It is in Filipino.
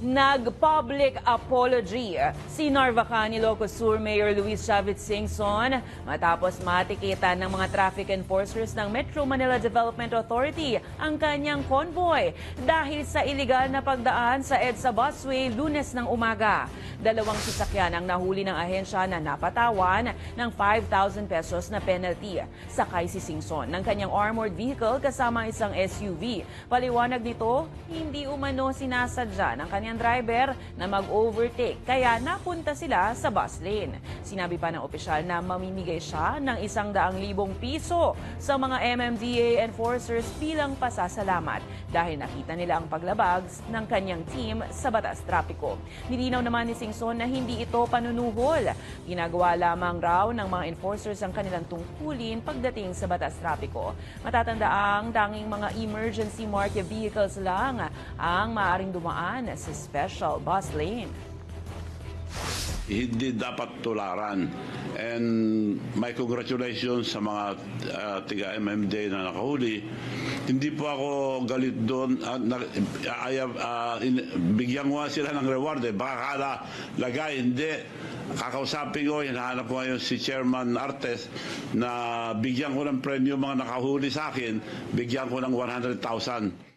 Nag-public apology si Narvacan, Ilocos Sur Mayor Luis Chavez Singson matapos matikitan ng mga traffic enforcers ng Metro Manila Development Authority ang kanyang convoy dahil sa iligal na pagdaan sa EDSA busway Lunes ng umaga. 2 sasakyan ang nahuli ng ahensya na napatawan ng 5,000 pesos na penalty. Sakay si Singson ng kanyang armored vehicle kasama isang SUV. Paliwanag nito, hindi umano sinasadya ng kanyang driver na mag-overtake kaya napunta sila sa bus lane. Sinabi pa ng opisyal na mamimigay siya ng 100,000 piso sa mga MMDA enforcers bilang pasasalamat dahil nakita nila ang paglabag ng kanyang team sa batas trapiko. Nilinaw naman ni Singson na hindi ito panunuhol. Ginagawa lamang raw ng mga enforcers ang kanilang tungkulin pagdating sa batas trapiko. Matatandaang tanging mga emergency marked vehicles lang ang maaaring dumaan sa special bus lane. Hindi dapat tularan. And my congratulations sa mga tiga MMD na nakahuli. Hindi po ako galit doon. Bigyan ko sila ng reward. Baka kala lagay, hindi. Kakausapin ko, hinahanap ko ngayon si Chairman Artes na bigyan ko ng premyo mga nakahuli sa akin, bigyan ko ng 100,000.